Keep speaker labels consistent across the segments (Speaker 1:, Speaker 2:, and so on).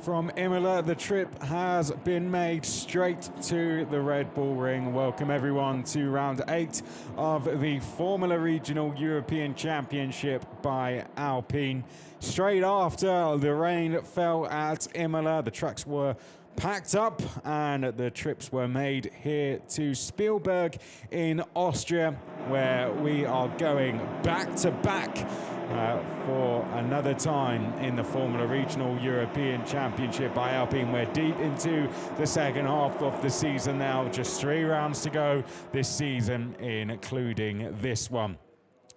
Speaker 1: From Imola, the trip has been made straight to the Red Bull Ring. Welcome everyone to round 8 of the Formula Regional European Championship by Alpine. Straight after the rain fell at Imola, the tracks were packed up and the trips were made here to Spielberg in Austria, where we are going back to back for another time in the Formula Regional European Championship by Alpine. We're deep into the second half of the season now, just 3 rounds to go this season, including this one.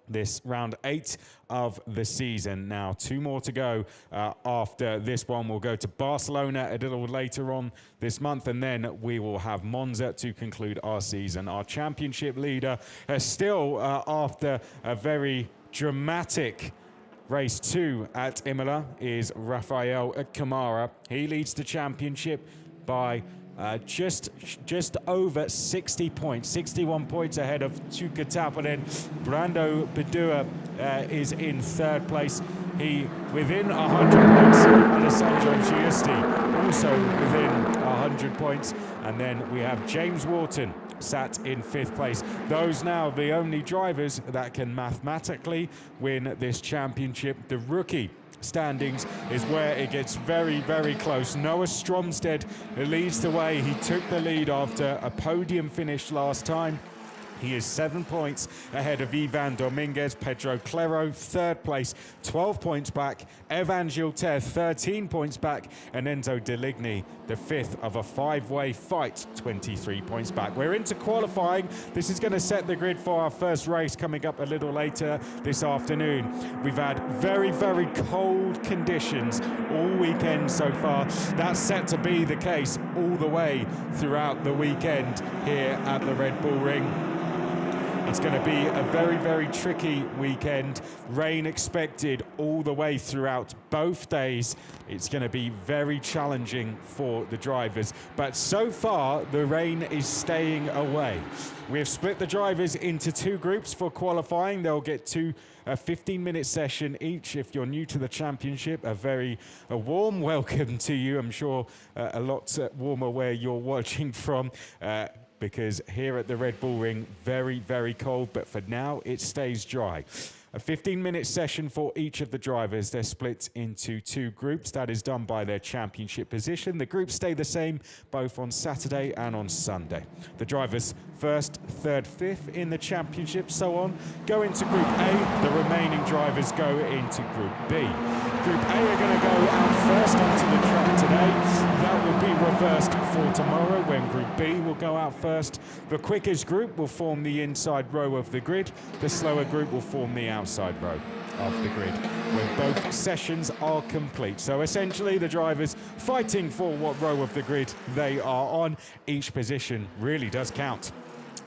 Speaker 1: This round 8 of the season. Now 2 more to go after this one. We'll go to Barcelona a little later on this month, and then we will have Monza to conclude our season. Our championship leader still after a very dramatic race 2 at Imola is Rafael Camara. He leads the championship by just over 60 points, 61 points ahead of Tuka Tappinen. Brando Bedua is in 3rd place. He within 100 points. Alessandro Giusti also within 100 points. And then we have James Wharton sat in 5th place. Those now the only drivers that can mathematically win this championship. The rookie standings is where it gets very, very close. Noah Stromstead leads the way. He took the lead after a podium finish last time. He is 7 points ahead of Ivan Dominguez. Pedro Clero, 3rd place, 12 points back. Evan Gilter, 13 points back. And Enzo Deligny, the 5th of a 5-way fight, 23 points back. We're into qualifying. This is going to set the grid for our first race coming up a little later this afternoon. We've had very, very cold conditions all weekend so far. That's set to be the case all the way throughout the weekend here at the Red Bull Ring. It's going to be a very, very tricky weekend. Rain expected all the way throughout both days. It's going to be very challenging for the drivers. But so far, the rain is staying away. We've split the drivers into 2 groups for qualifying. They'll get a 15-minute session each. If you're new to the championship, a warm welcome to you. I'm sure a lot warmer where you're watching from. Because here at the Red Bull Ring, very, very cold, but for now it stays dry. A 15-minute session for each of the drivers. They're split into 2 groups. That is done by their championship position. The groups stay the same both on Saturday and on Sunday. The drivers 1st, 3rd, 5th in the championship, so on, go into Group A. The remaining drivers go into Group B. Group A are going to go out first onto the track today. That will be reversed for tomorrow when Group B will go out first. The quickest group will form the inside row of the grid. The slower group will form the outside row of the grid when both sessions are complete. So essentially the drivers fighting for what row of the grid they are on. Each position really does count.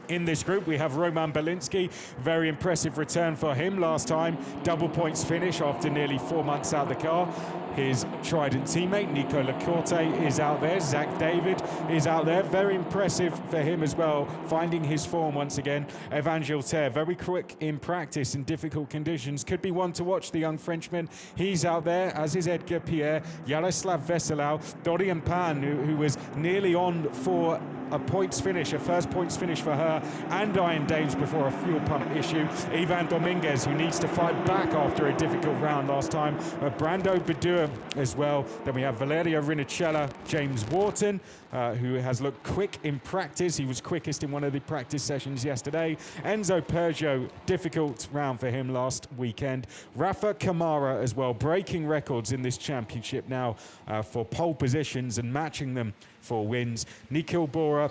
Speaker 1: In this group, we have Roman Belinsky. Very impressive return for him last time. Double points finish after nearly 4 months out of the car. His trident teammate, Nico Lacorte, is out there. Zach David is out there. Very impressive for him as well, finding his form once again. Evan Gilter, very quick in practice in difficult conditions. Could be one to watch, the young Frenchman. He's out there, as is Edgar Pierre, Yaroslav Veselau, Dorian Pan, who was nearly on for a points finish, a first points finish for her and Ian Dames before a fuel pump issue. Ivan Dominguez, who needs to fight back after a difficult round last time. Brando Bedua as well. Then we have Valerio Rinicella, James Wharton, who has looked quick in practice. He was quickest in one of the practice sessions yesterday. Enzo Peugeot, difficult round for him last weekend. Rafa Camara as well, breaking records in this championship now for pole positions and matching them for wins. Nikhil Bora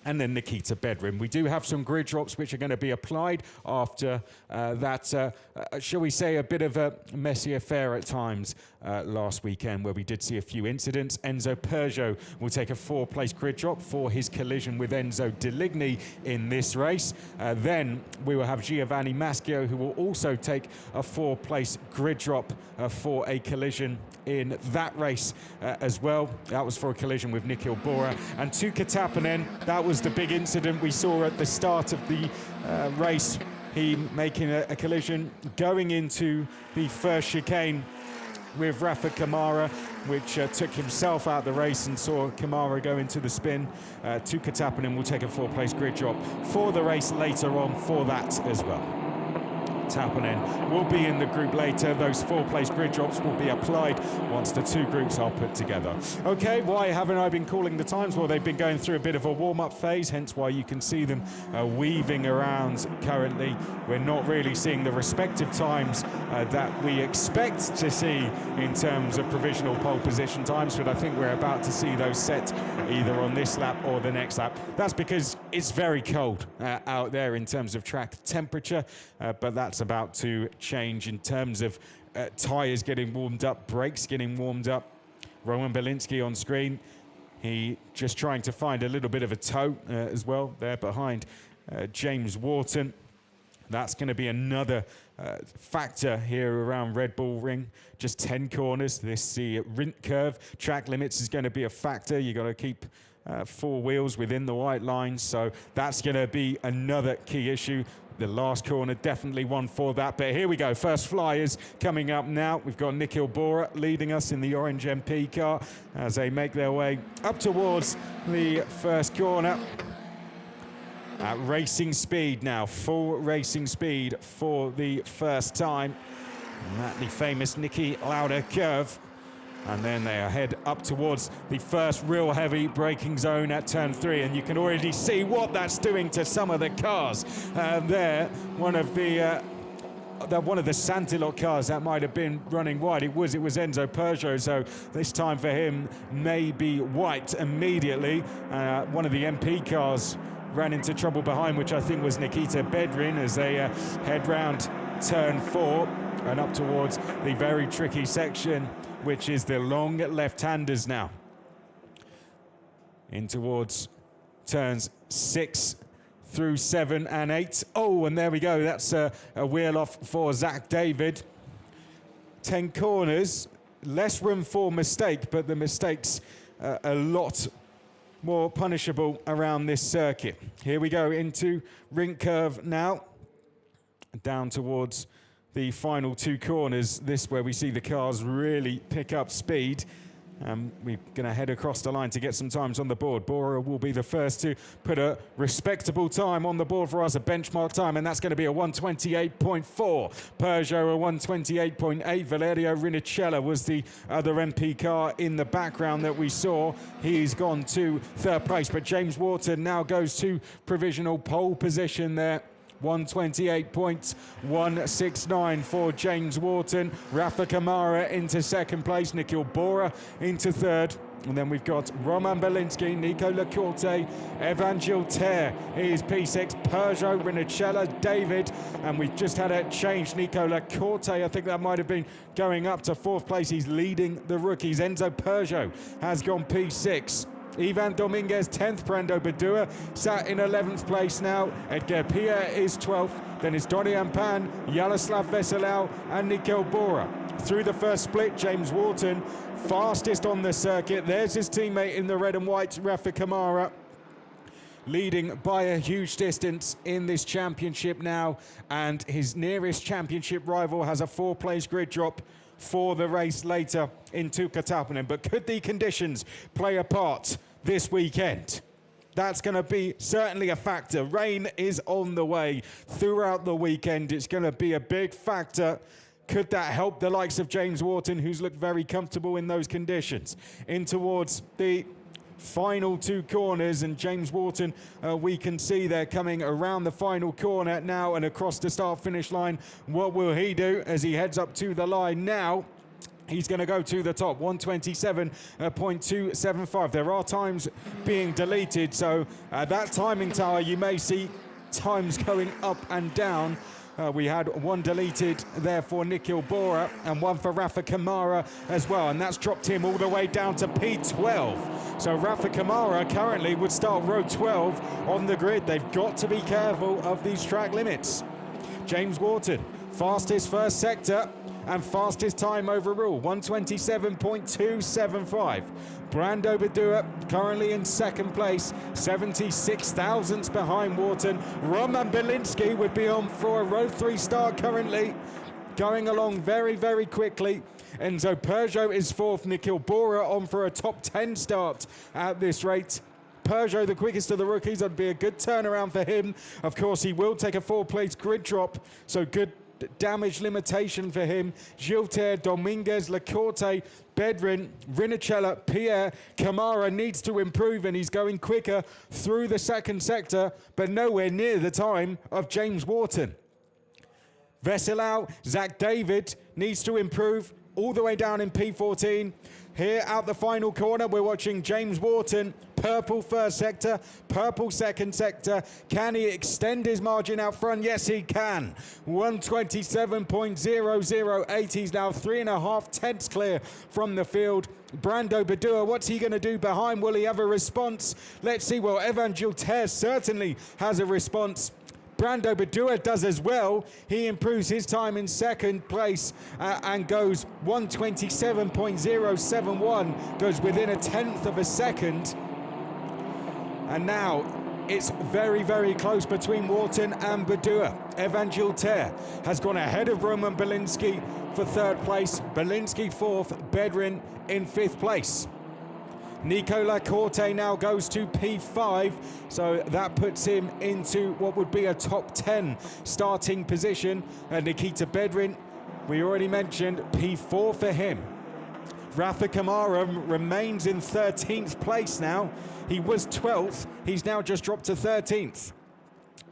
Speaker 1: and then Nikita Bedrin. We do have some grid drops which are going to be applied after that, shall we say, a bit of a messy affair at times last weekend where we did see a few incidents. Enzo Peugeot will take a 4-place grid drop for his collision with Enzo Deligny in this race. Then we will have Giovanni Maschio, who will also take a 4-place grid drop for a collision in that race as well. That was for a collision with Nikhil Bora. And Tuka Tappinen, that was the big incident we saw at the start of the race. He making a collision going into the first chicane with Rafa Kamara, which took himself out the race and saw Kamara go into the spin. Tuukka Tappinen will take a 4th-place grid drop for the race later on for that as well. Tappinen will be in the group later. Those 4th-place grid drops will be applied once the 2 groups are put together. Okay, why haven't I been calling the times? Well, they've been going through a bit of a warm-up phase, hence why you can see them weaving around currently. We're not really seeing the respective times that we expect to see in terms of provisional pole position times, but I think we're about to see those set either on this lap or the next lap. That's because it's very cold out there in terms of track temperature, but that's about to change in terms of tyres getting warmed up, brakes getting warmed up. Roman Belinsky on screen. He just trying to find a little bit of a toe as well there behind James Wharton. That's going to be another factor here around Red Bull Ring. Just 10 corners. This the Rint curve. Track limits is going to be a factor. You got to keep 4 wheels within the white lines. So that's going to be another key issue. The last corner, definitely one for that. But here we go, first flyers coming up now. We've got Nikhil Bora leading us in the orange MP car as they make their way up towards the first corner. At racing speed now, full racing speed for the first time. And that the famous Niki Lauda curve. And then they head up towards the first real heavy braking zone at turn 3, and you can already see what that's doing to some of the cars. There, one of the Santilot cars that might have been running wide. It was Enzo Peugeot, so this time for him may be wiped immediately. One of the MP cars ran into trouble behind, which I think was Nikita Bedrin, as they head round turn 4 and up towards the very tricky section, which is the long left-handers now. In towards turns 6 through 7 and 8. Oh, and there we go. That's a wheel off for Zach David. 10 corners, less room for mistake, but the mistakes a lot more punishable around this circuit. Here we go into Rink Curve now. Down towards the final 2 corners, this where we see the cars really pick up speed. We're going to head across the line to get some times on the board. Bora will be the first to put a respectable time on the board for us, a benchmark time, and that's going to be a 1:28.4. Peugeot a 1:28.8. Valerio Rinicella was the other MP car in the background that we saw. He's gone to 3rd place, but James Wharton now goes to provisional pole position there. 1:28.169 for James Wharton. Rafa Kamara into 2nd place. Nikhil Bora into 3rd. And then we've got Roman Belinsky, Nico Lecorte, Evan Gilter is P6, Peugeot, Rinicella, David, and we've just had a change. Nico Lecorte, I think that might have been going up to 4th place. He's leading the rookies. Enzo Peugeot has gone P6. Ivan Dominguez 10th, Brando Badua sat in 11th place now. Edgar Pierre is 12th. Then it's Dorian Pan, Yaroslav Veselau and Nikhil Bora. Through the first split, James Wharton, fastest on the circuit. There's his teammate in the red and white, Rafa Kamara, leading by a huge distance in this championship now. And his nearest championship rival has a 4-place grid drop for the race later in Tuukka Tappinen. But could the conditions play a part this weekend? That's going to be certainly a factor. Rain is on the way throughout the weekend. It's going to be a big factor. Could that help the likes of James Wharton, who's looked very comfortable in those conditions? In towards the final 2 corners, and James Wharton, we can see they're coming around the final corner now and across the start-finish line. What will he do as he heads up to the line now? He's going to go to the top, 1:27.275. There are times being deleted, so that timing tower, you may see times going up and down. We had 1 deleted there for Nikhil Bora and 1 for Rafa Kamara as well, and that's dropped him all the way down to P12. So Rafa Kamara currently would start row 12 on the grid. They've got to be careful of these track limits. James Wharton, fastest first sector and fastest time overall, 1:27.275. Brando Badua currently in 2nd place, 76 thousandths behind Wharton. Roman Belinsky would be on for a row 3 start currently, going along very, very quickly. Enzo Peugeot is 4th. Nikhil Bora on for a top 10 start at this rate. Peugeot, the quickest of the rookies. That'd be a good turnaround for him. Of course, he will take a 4-place grid drop, so good damage limitation for him. Gilter, Dominguez, Lacorte, Bedrin, Rinicella, Pierre, Camara needs to improve, and he's going quicker through the second sector, but nowhere near the time of James Wharton. Vesselau, Zach David needs to improve all the way down in P14. Here out the final corner, we're watching James Wharton, purple first sector, purple second sector. Can he extend his margin out front? Yes, he can. 127.008. He's now 3.5 tenths clear from the field. Brando Badua, what's he going to do behind? Will he have a response? Let's see. Well, Evan Gilter certainly has a response. Brando Badua does as well. He improves his time in second place and goes 127.071, goes within a tenth of a second. And now it's very, very close between Wharton and Badua. Evan Gilter has gone ahead of Roman Belinsky for third place. Belinsky fourth, Bedrin in fifth place. Nicola Corte now goes to P5, so that puts him into what would be a top 10 starting position. And Nikita Bedrin, we already mentioned, P4 for him. Rafa Kamara remains in 13th place now. He was 12th, he's now just dropped to 13th.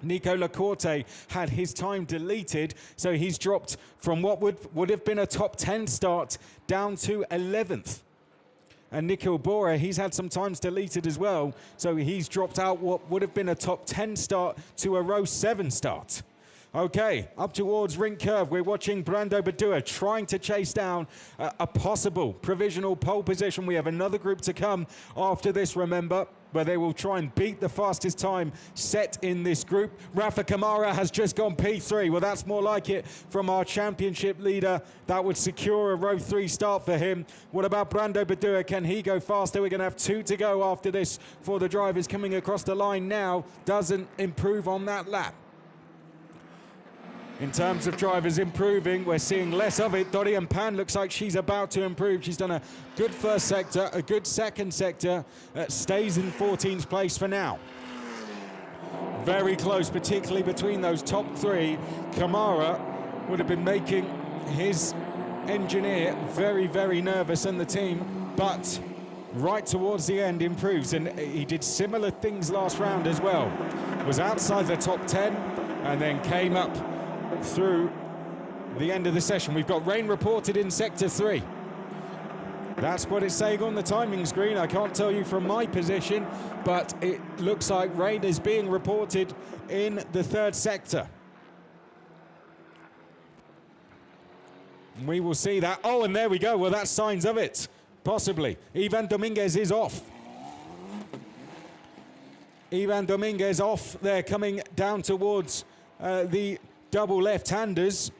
Speaker 1: Nicola Corte had his time deleted, so he's dropped from what would have been a top 10 start down to 11th. And Nikhil Bora, he's had some times deleted as well, so he's dropped out what would have been a top 10 start to a row 7 start. Okay, up towards Rink Curve, we're watching Brando Badua trying to chase down a possible provisional pole position. We have another group to come after this, remember, where they will try and beat the fastest time set in this group. Rafa Kamara has just gone P3. Well, that's more like it from our championship leader. That would secure a row 3 start for him. What about Brando Badua? Can he go faster? We're going to have 2 to go after this for the drivers coming across the line now. Doesn't improve on that lap. In terms of drivers improving, we're seeing less of it. Dorian Pan looks like she's about to improve. She's done a good first sector, a good second sector, stays in 14th place for now. Very close, particularly between those top 3. Kamara would have been making his engineer very, very nervous and the team, but right towards the end improves, and he did similar things last round as well. Was outside the top 10 and then came up through the end of the session. We've got rain reported in sector 3. That's what it's saying on the timing screen. I can't tell you from my position, but it looks like rain is being reported in the 3rd sector. We will see that. Oh, and there we go. Well, that's signs of it, possibly. Ivan Dominguez is off. Ivan Dominguez off there, coming down towards the double left-handers.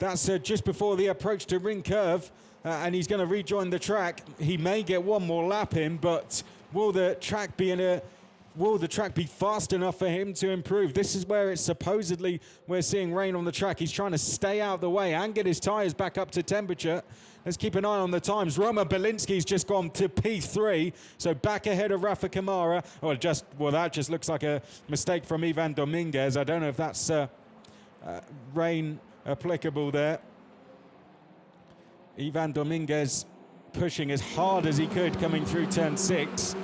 Speaker 1: That's just before the approach to Ring Curve, and he's going to rejoin the track. He may get one more lap in, but will the track be fast enough for him to improve? This is where it's supposedly we're seeing rain on the track. He's trying to stay out of the way and get his tyres back up to temperature. Let's keep an eye on the times. Roman Belinsky's just gone to P3, so back ahead of Rafa Kamara. Well, that just looks like a mistake from Ivan Dominguez. I don't know if that's rain applicable there. Ivan Dominguez pushing as hard as he could coming through turn 6.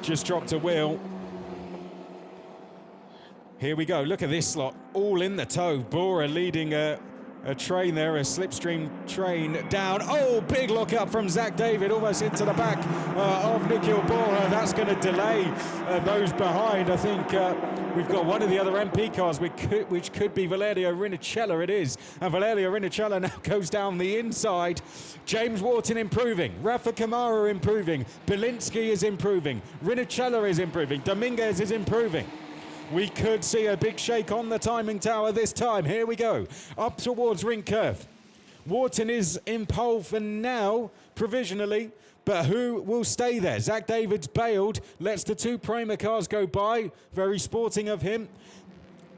Speaker 1: Just dropped a wheel. Here we go. Look at this slot. All in the tow. Bora leading a train there, a slipstream train down. Oh, big look up from Zach David, almost into the back of Nikhil Bora. That's going to delay those behind. I think we've got one of the other MP cars, which could be Valerio Rinicella. It is. And Valerio Rinicella now goes down the inside. James Wharton improving. Rafa Kamara improving. Belinsky is improving. Rinicella is improving. Dominguez is improving. We could see a big shake on the timing tower this time. Here we go, up towards Ring Curve. Wharton is in pole for now, provisionally, but who will stay there? Zach Davids bailed, lets the 2 Prima cars go by. Very sporting of him.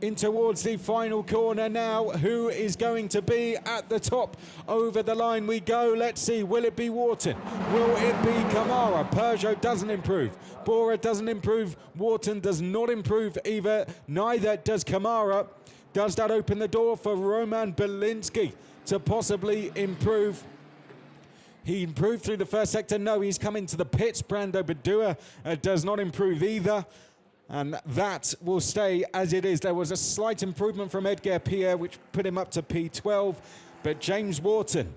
Speaker 1: in towards the final corner now. Who is going to be at the top? Over the line we go. Let's see. Will it be Wharton? Will it be Kamara? Peugeot doesn't improve. Bora doesn't improve. Wharton does not improve either. Neither does Kamara. Does that open the door for Roman Belinsky to possibly improve? He improved through the first sector. No, he's coming to the pits. Brando Badua does not improve either. And that will stay as it is. There was a slight improvement from Edgar Pierre, which put him up to P12. But James Wharton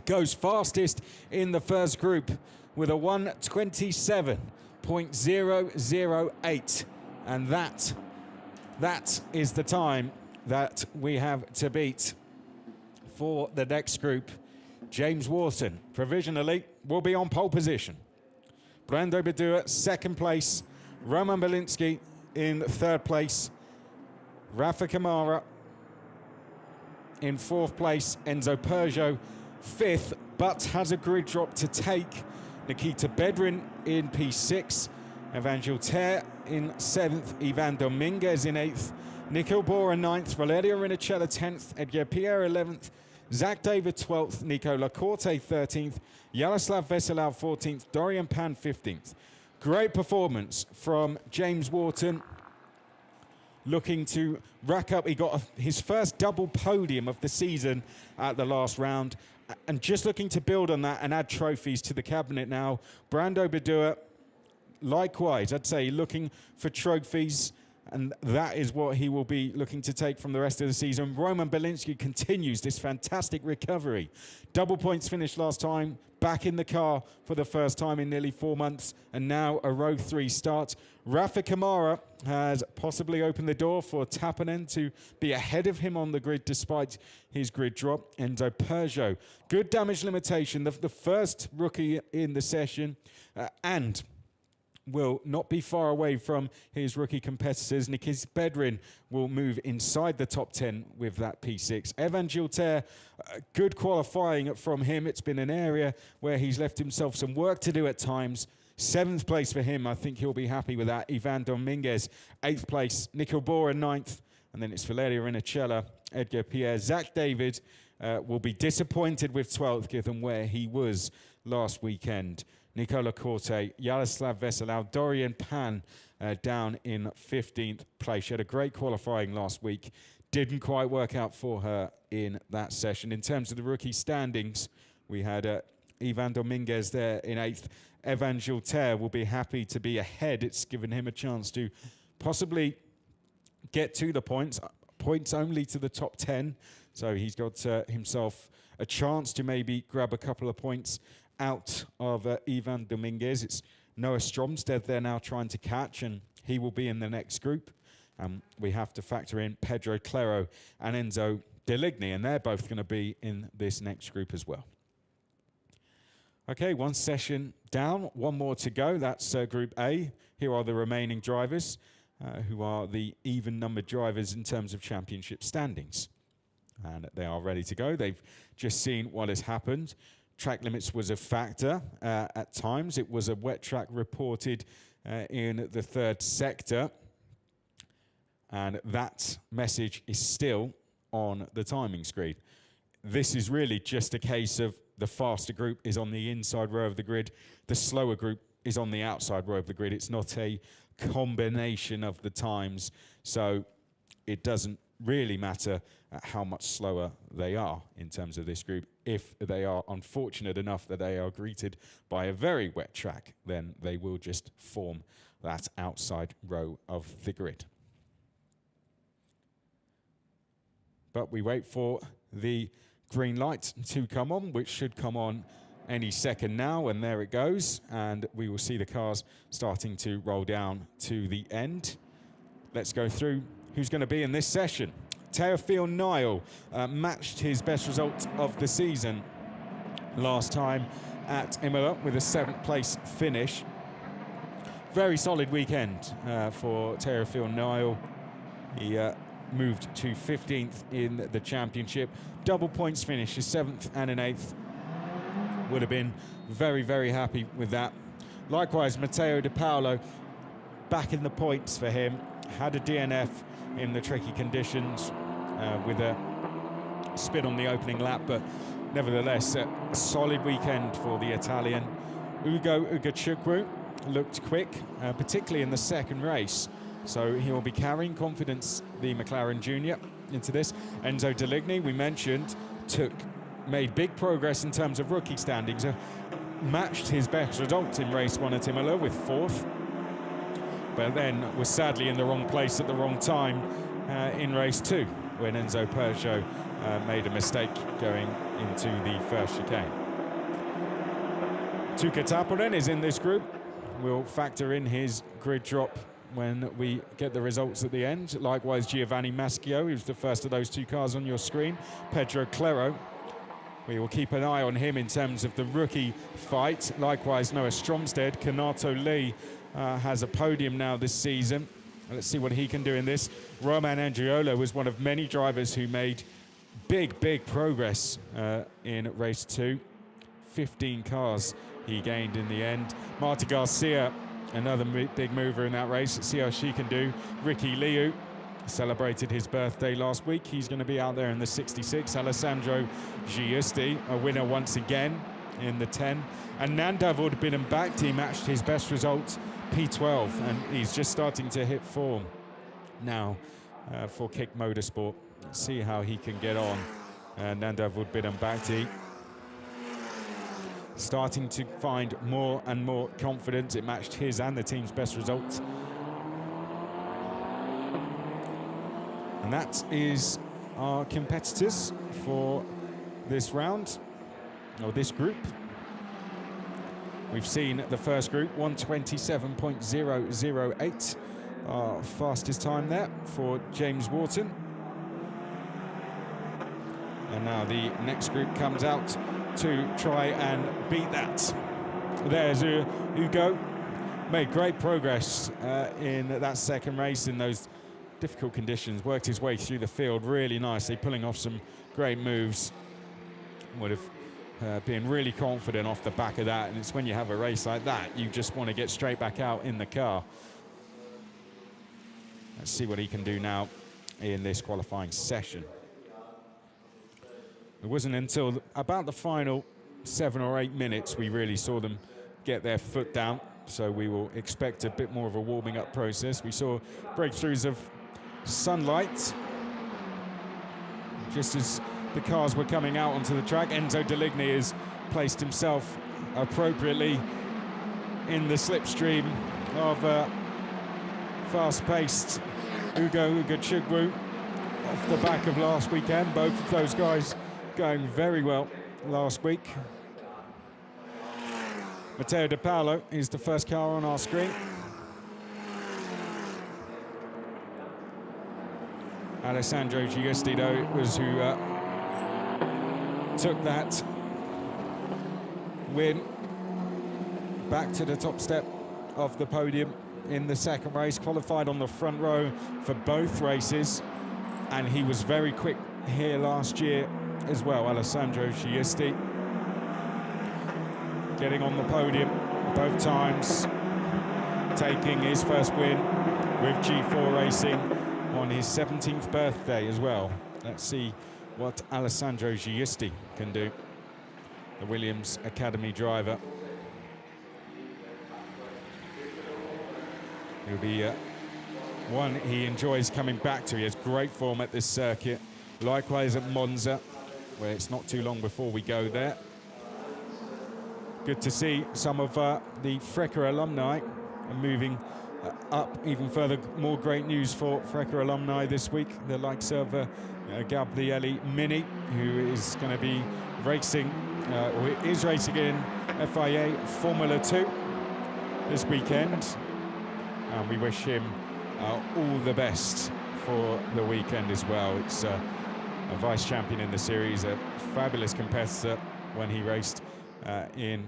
Speaker 1: goes fastest in the first group with a 1:27.008. And that is the time that we have to beat for the next group. James Wharton, provisionally, will be on pole position. Brando Badua, second place. Roman Belinsky in third place. Rafa Kamara in fourth place. Enzo Peugeot fifth, but has a grid drop to take. Nikita Bedrin in P6. Evangel Ter in seventh. Ivan Dominguez in eighth. Nikhil Bora ninth. Valerio Rinicella 10th. Edgar Pierre 11th. Zach David 12th, Nicola Corte 13th, Yaroslav Veselau 14th, Dorian Pan 15th. Great performance from James Wharton, looking to rack up. He got his first double podium of the season at the last round, and just looking to build on that and add trophies to the cabinet now. Brando Badua, likewise, I'd say looking for trophies, and that is what he will be looking to take from the rest of the season. Roman Belinsky continues this fantastic recovery. Double points finished last time, back in the car for the first time in nearly 4 months, and now a row 3 start. Rafa Kamara has possibly opened the door for Tapanen to be ahead of him on the grid despite his grid drop. Enzo Peugeot, good damage limitation, the first rookie in the session, and will not be far away from his rookie competitors. Nikita Bedrin will move inside the top 10 with that P6. Evan Gilter, good qualifying from him. It's been an area where he's left himself some work to do at times. 7th place for him. I think he'll be happy with that. Ivan Dominguez, 8th place. Nikhil Bora, 9th. And then it's Valerio Rinicella, Edgar Pierre. Zach David will be disappointed with 12th, given where he was last weekend. Nicola Corte, Yaroslav Veselau, Dorian Pan down in 15th place. She had a great qualifying last week. Didn't quite work out for her in that session. In terms of the rookie standings, we had Ivan Dominguez there in 8th. Evan Gilter will be happy to be ahead. It's given him a chance to possibly get to the points only to the top 10. So he's got himself a chance to maybe grab a couple of points out of Ivan Dominguez. It's Noah Stromstead they're now trying to catch, and he will be in the next group. We have to factor in Pedro Clero and Enzo Deligny, and they're both going to be in this next group as well. Okay, one session down, one more to go. That's Group A. Here are the remaining drivers, who are the even-numbered drivers in terms of championship standings. And they are ready to go. They've just seen what has happened. Track limits was a factor at times. It was a wet track reported in the third sector. And that message is still on the timing screen. This is really just a case of the faster group is on the inside row of the grid. The slower group is on the outside row of the grid. It's not a combination of the times. So it doesn't really matter how much slower they are in terms of this group. If they are unfortunate enough that they are greeted by a very wet track, then they will just form that outside row of the grid. But we wait for the green light to come on, which should come on any second now, and there it goes. And we will see the cars starting to roll down to the end. Let's go through who's going to be in this session. Teofil Niall matched his best result of the season last time at Imola with a 7th place finish. Very solid weekend for Teofil Niall. He moved to 15th in the championship. Double points finish, his 7th and an 8th. Would have been very, very happy with that. Likewise, Matteo De Paolo back in the points for him. Had a DNF in the tricky conditions with a spin on the opening lap, but nevertheless a solid weekend for the Italian. Ugo Ugachukwu looked quick, particularly in the second race, so he will be carrying confidence, the McLaren Junior, into this. Enzo Deligny, we mentioned, made big progress in terms of rookie standings, matched his best result in race 1 at Imola with 4th, but then was sadly in the wrong place at the wrong time in race 2 when Enzo Peugeot made a mistake going into the first chicane. Tuka Taponen is in this group. We'll factor in his grid drop when we get the results at the end. Likewise, Giovanni Maschio, who's the first of those 2 cars on your screen. Pedro Clero, we will keep an eye on him in terms of the rookie fight. Likewise, Noah Stromsted. Kanato Lee has a podium now this season. Let's see what he can do in this. Roman Andriolo was one of many drivers who made big progress in race 2. 15 cars he gained in the end. Marta Garcia, another big mover in that race. Let's see how she can do. Ricky Liu celebrated his birthday last week. He's going to be out there in the 66. Alessandro Giusti, a winner once again in the 10. And Nandavud Binambakti matched his best result, P12, and he's just starting to hit form now for Kick Motorsport. Let's see how he can get on. Nandavud Binambakti starting to find more and more confidence. It matched his and the team's best results. And that is our competitors for this round, or this group. We've seen the first group, 1:27.008, our fastest time there for James Wharton. And now the next group comes out to try and beat that. There's Ugo, made great progress in that second race in those difficult conditions, worked his way through the field really nicely, pulling off some great moves. Would have been really confident off the back of that, and it's when you have a race like that, you just want to get straight back out in the car. Let's see what he can do now in this qualifying session. It wasn't until about the final 7 or 8 minutes we really saw them get their foot down, so we will expect a bit more of a warming up process. We saw breakthroughs of sunlight just as the cars were coming out onto the track. Enzo Deligny has placed himself appropriately in the slipstream of fast-paced Ugo Ugachukwu off the back of last weekend. Both of those guys going very well last week. Matteo De Paolo is the first car on our screen. Alessandro Giusti, though, was who took that win back to the top step of the podium in the second race. Qualified on the front row for both races, and he was very quick here last year as well. Alessandro Giusti getting on the podium both times, taking his first win with G4 Racing on his 17th birthday as well. Let's see what Alessandro Giusti can do, the Williams Academy driver. He'll be one he enjoys coming back to. He has great form at this circuit. Likewise at Monza, where it's not too long before we go there. Good to see some of the FRECA alumni moving up even further. More great news for FRECA alumni this week. The likes of Gabriele Mini, who is going to be racing, or is racing in FIA Formula 2 this weekend. And we wish him all the best for the weekend as well. It's a vice champion in the series, a fabulous competitor when he raced in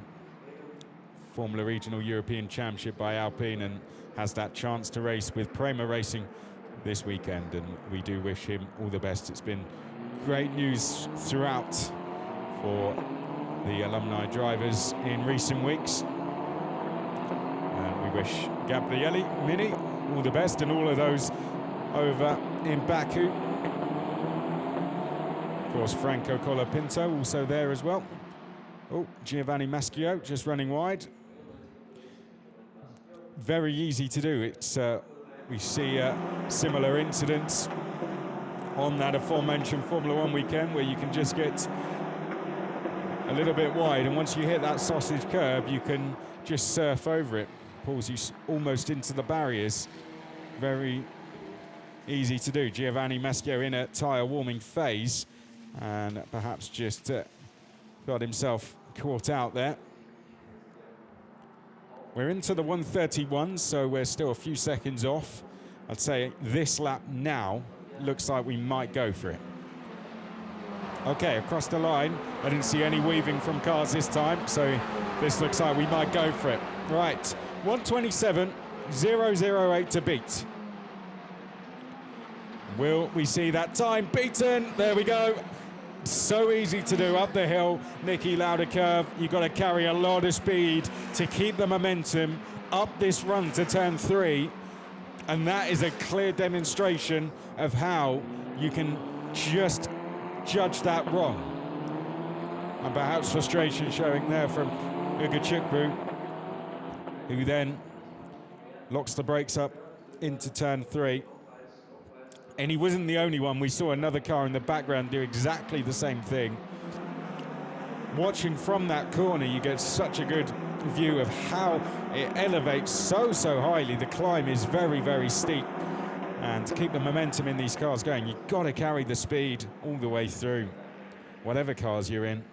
Speaker 1: Formula Regional European Championship by Alpine, and has that chance to race with Prema Racing this weekend, and we do wish him all the best. It's been great news throughout for the alumni drivers in recent weeks, and we wish Gabriele Mini all the best, and all of those over in Baku. Of course, Franco Colapinto also there as well. Oh, Giovanni Maschio just running wide. Very easy to do. It's we see similar incidents on that aforementioned Formula One weekend where you can just get a little bit wide, and once you hit that sausage curb, you can just surf over it. Pulls you almost into the barriers. Very easy to do. Giovanni Maschio in a tyre warming phase, and perhaps just got himself caught out there. We're into the 131, so we're still a few seconds off. I'd say this lap now looks like we might go for it. Okay, across the line. I didn't see any weaving from cars this time, so this looks like we might go for it. Right, 127.008 to beat. Will we see that time beaten? There we go. So easy to do up the hill. Niki Lauda curve. You've got to carry a lot of speed to keep the momentum up this run to turn 3. And that is a clear demonstration of how you can just judge that wrong. And perhaps frustration showing there from Ugo Chukwu, who then locks the brakes up into turn 3. And he wasn't the only one. We saw another car in the background do exactly the same thing. Watching from that corner, you get such a good view of how it elevates so highly. The climb is very, very steep. And to keep the momentum in these cars going, you've got to carry the speed all the way through, whatever cars you're in.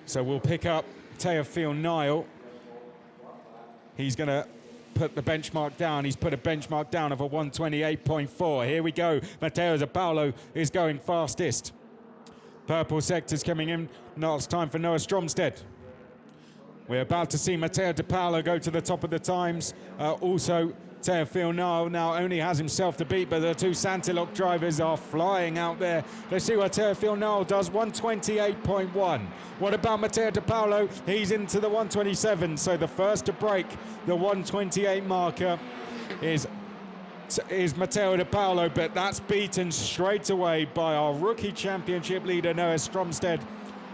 Speaker 1: So we'll pick up Teofil Nile. He's going to put the benchmark down. He's put a benchmark down of a 128.4. Here we go. Matteo De Paolo is going fastest. Purple sector's coming in. Now it's time for Noah Stromstead. We're about to see Matteo De Paolo go to the top of the times. Also, Teofil Nile now only has himself to beat, but the two Santilok drivers are flying out there. Let's see what Teofil Nile does, 128.1. What about Matteo De Paolo? He's into the 127, so the first to break the 128 marker is Matteo De Paolo, but that's beaten straight away by our rookie championship leader, Noah Stromstead,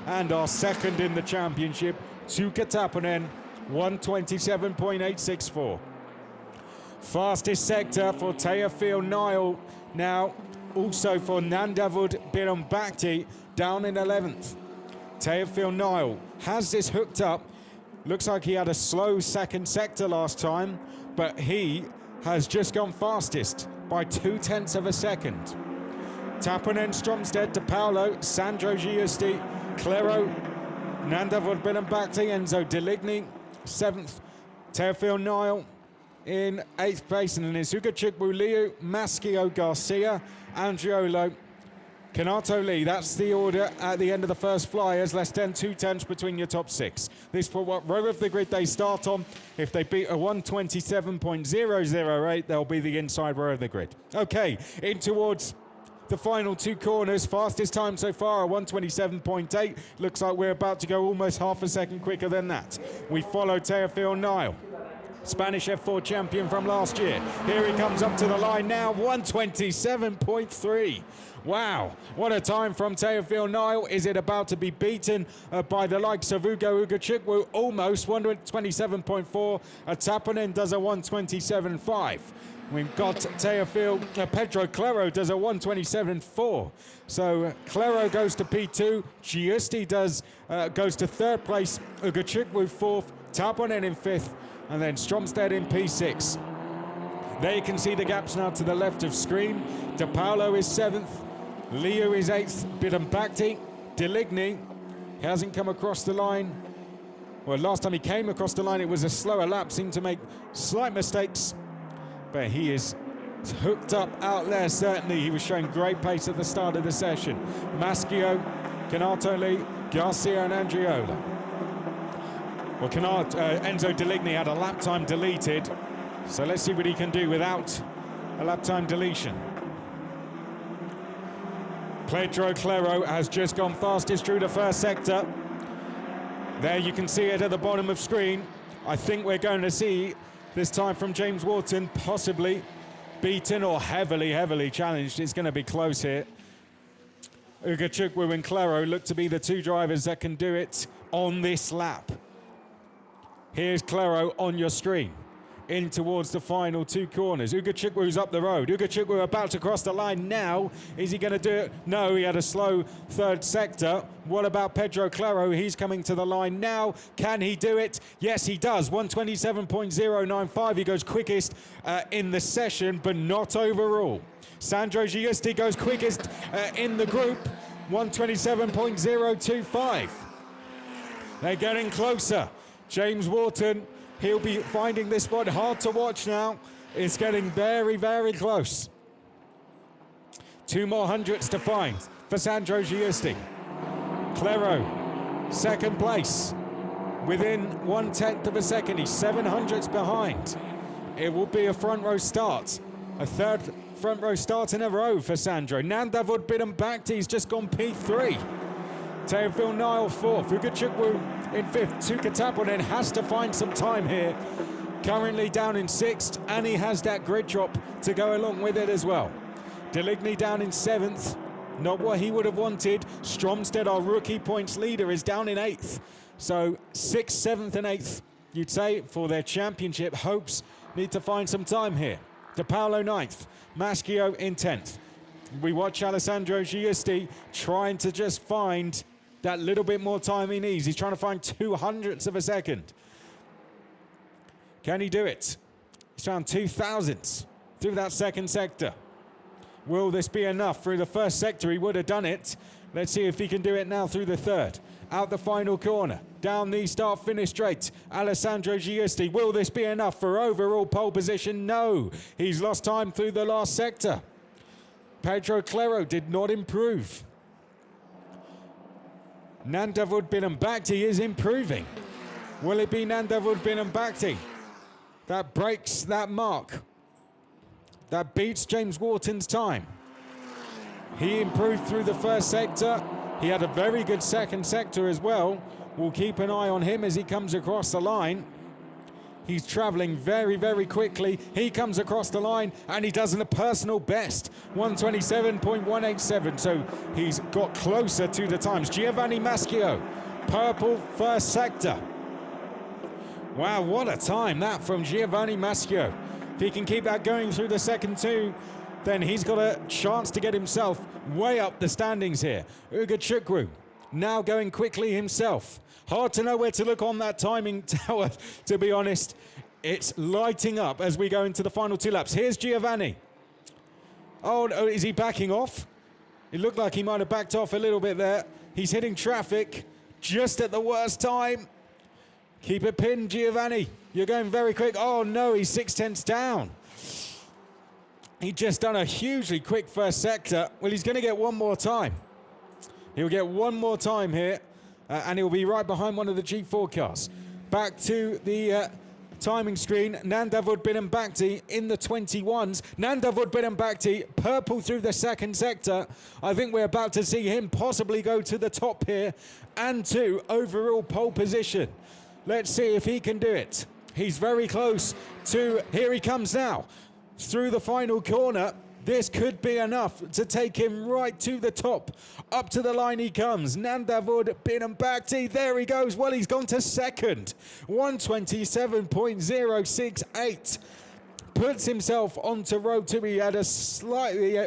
Speaker 1: and our second in the championship, Tuukka Taponen, 127.864. Fastest sector for Teofil Nile now, also for Nandavud Birumbakti down in 11th. Teofil Nile has this hooked up. Looks like he had a slow second sector last time, but he has just gone fastest by 0.2 of a second. Taponen, Stromstead, De Paolo, Sandro Giusti, Clero, Nandavud Birumbakti, Enzo Deligny, 7th. Teofil Nile in 8th place, and then it's Ugo Chukwu, Liu, Maschio, Garcia, Andriolo, Kanato Lee. That's the order at the end of the first flyers. Less than 0.2 between your top 6. This is what row of the grid they start on. If they beat a 127.008, they'll be the inside row of the grid. Okay, in towards the final 2 corners. Fastest time so far, a 127.8. Looks like we're about to go almost half a second quicker than that. We follow Teofil Nile, Spanish F4 champion from last year. Here he comes up to the line now, 127.3. Wow, what a time from Teofil Nile. Is it about to be beaten by the likes of Ugo Chukwu? Almost, 127.4. Taponen does a 127.5. We've got Pedro Clero does a 127.4. So Clero goes to P2. Giusti goes to 3rd place. Ugo Chukwu 4th. Taponen in 5th. And then Stromstead in P6. There you can see the gaps now to the left of screen. De Paolo is 7th. Liu is 8th. Birumbakti. Deligny hasn't come across the line. Well, last time he came across the line, it was a slower lap. Seemed to make slight mistakes. But he is hooked up out there, certainly. He was showing great pace at the start of the session. Maschio, Kanato Lee, Garcia and Andriola. Well, Enzo Deligny had a lap time deleted, so let's see what he can do without a lap time deletion. Pedro Clero has just gone fastest through the first sector. There you can see it at the bottom of screen. I think we're going to see this time from James Wharton possibly beaten or heavily challenged. It's going to be close here. Ugachukwu and Claro look to be the two drivers that can do it on this lap. Here's Claro on your screen. In towards the final two corners. Ugochukwu's up the road. Ugachukwu about to cross the line now. Is he going to do it? No, he had a slow third sector. What about Pedro Claro? He's coming to the line now. Can he do it? Yes, he does. 127.095. He goes quickest in the session, but not overall. Sandro Giusti goes quickest in the group. 127.025. They're getting closer. James Wharton, he'll be finding this one hard to watch now. It's getting very close. 2 more hundredths to find for Sandro Giusti. Claro, second place. Within 1/10 of a second, he's 7 hundredths behind. It will be a front row start. A third front row start in a row for Sandro. Nandavud Bidambakti's just gone P3. Teofil Nile fourth. Ugachukwu in fifth. Tukataponen has to find some time here. Currently down in sixth, and he has that grid drop to go along with it as well. Deligny down in seventh. Not what he would have wanted. Stromstead, our rookie points leader, is down in eighth. So sixth, seventh, and eighth, you'd say, for their championship hopes, need to find some time here. De Paolo ninth. Maschio in 10th. We watch Alessandro Giusti trying to just find that little bit more time he needs. He's trying to find 200ths of a second. Can he do it? He's found 2,000ths through that second sector. Will this be enough? Through the first sector, he would have done it. Let's see if he can do it now through the third. Out the final corner, down the start-finish straight. Alessandro Giusti, will this be enough for overall pole position? No, he's lost time through the last sector. Pedro Claro did not improve. Nandavud Bidambakti is improving. Will it be Nandavud Bidambakti that breaks that mark, that beats James Wharton's time? He improved through the first sector. He had a very good second sector as well. We'll keep an eye on him as he comes across the line. He's traveling very quickly. He comes across the line and he does a personal best, 127.187. So he's got closer to the times. Giovanni Maschio, purple first sector. Wow, what a time that from Giovanni Maschio. If he can keep that going through the second two, then he's got a chance to get himself way up the standings here. Ugachukwu now going quickly himself. Hard to know where to look on that timing tower, to be honest. It's lighting up as we go into the final two laps. Here's Giovanni. Oh, no, is he backing off? It looked like he might have backed off a little bit there. He's hitting traffic just at the worst time. Keep it pinned, Giovanni. You're going very quick. Oh, no, he's 6/10ths down. He just done a hugely quick first sector. Well, he's going to get one more time. He'll get one more time here. And he'll be right behind one of the G4 cars. Back to the timing screen. Nandavud Bidambakti in the 21s. Nandavud Bidambakti, purple through the second sector. I think we're about to see him possibly go to the top here and to overall pole position. Let's see if he can do it. He's very close to, here he comes now, through the final corner. This could be enough to take him right to the top. Up to the line he comes. Nandavud Bidambakti. There he goes. Well, he's gone to second. 127.068. Puts himself onto row two. He had a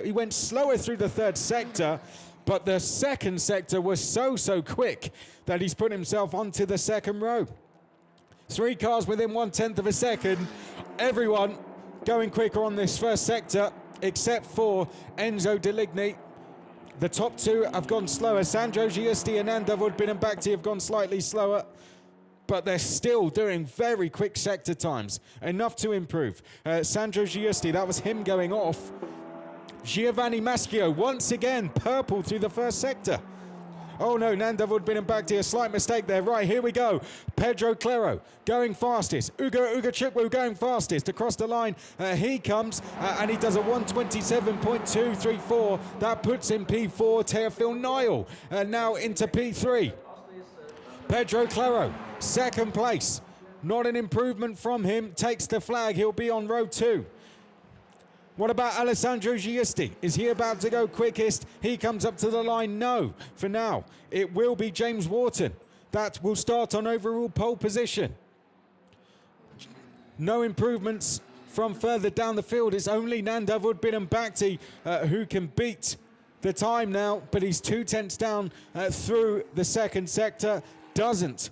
Speaker 1: he went slower through the third sector, but the second sector was so quick that he's put himself onto the second row. 3 cars within 1/10 of a second. Everyone going quicker on this first sector, except for Enzo Deligny. The top two have gone slower. Sandro Giusti and Nandavud Bidambakti have gone slightly slower, but they're still doing very quick sector times, enough to improve. Sandro Giusti, that was him going off. Giovanni Maschio, once again, purple through the first sector. Oh no, Nandavud Bidambakti, a slight mistake there. Right, here we go. Pedro Claro going fastest. Ugachukwu going fastest. Across the line, he comes, and he does a 127.234. That puts him P4. Teofil Nile now into P3. Pedro Claro, second place. Not an improvement from him. Takes the flag. He'll be on row 2. What about Alessandro Giusti? Is he about to go quickest? He comes up to the line. No. For now, it will be James Wharton. That will start on overall pole position. No improvements from further down the field. It's only Nanda Woodbin-Bakti who can beat the time now, but he's 2/10 down through the second sector. Doesn't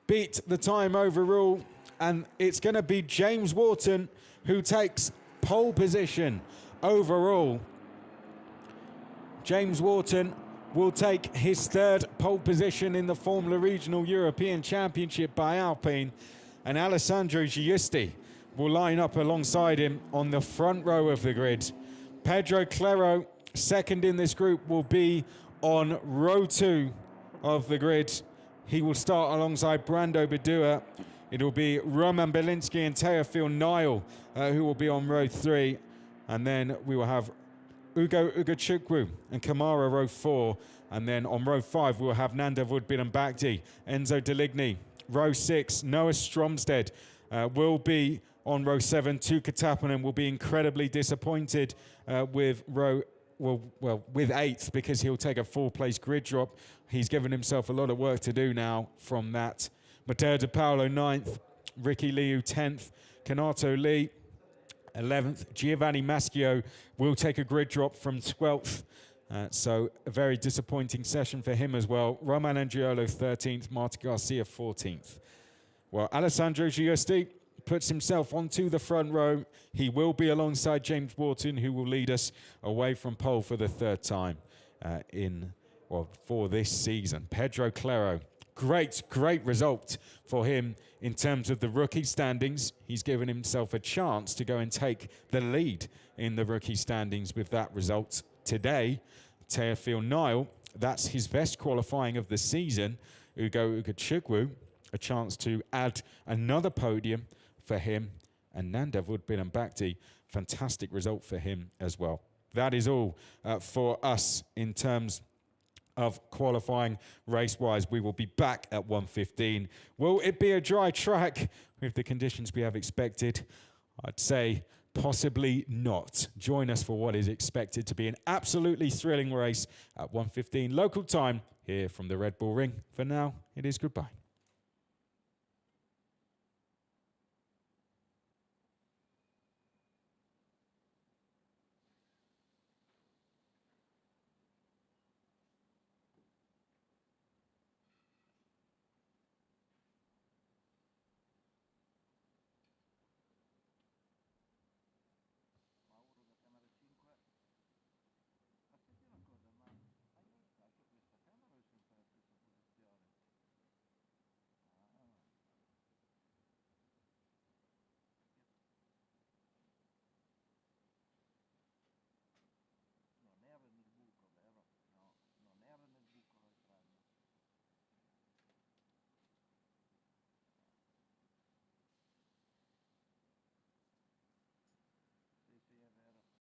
Speaker 1: beat the time overall, and it's going to be James Wharton who takes pole position overall. James Wharton will take his third pole position in the Formula Regional European Championship by Alpine, and Alessandro Giusti will line up alongside him on the front row of the grid. Pedro Clero, second in this group, will be on row 2 of the grid. He will start alongside Brando Badua. It'll be Roman Belinsky and Teofil Nile who will be on row 3. And then we will have Ugo Ugachukwu and Kamara row 4. And then on row 5, we'll have Nanda Woodbin-Bakti, Enzo Deligny. Row 6, Noah Stromstead will be on row 7. Tuukka Tappinen will be incredibly disappointed with row with 8th, because he'll take a 4-place grid drop. He's given himself a lot of work to do now from that. Matteo De Paolo 9th, Ricky Liu 10th, Kanato Lee 11th, Giovanni Maschio will take a grid drop from 12th. So a very disappointing session for him as well. Roman Andriolo 13th, Marta Garcia 14th. Well, Alessandro Giusti puts himself onto the front row. He will be alongside James Wharton, who will lead us away from pole for the 3rd time for this season. Pedro Clero, great result for him in terms of the rookie standings. He's given himself a chance to go and take the lead in the rookie standings with that result today. Teofil Nile, that's his best qualifying of the season. Ugo Ugachukwu, a chance to add another podium for him. And Nanda Woodbin-Bakti, fantastic result for him as well. That is all for us in terms of qualifying race-wise. We will be back at 1:15. Will it be a dry track with the conditions we have expected? I'd say possibly not. Join us for what is expected to be an absolutely thrilling race at 1:15 local time here from the Red Bull Ring. For now, it is goodbye.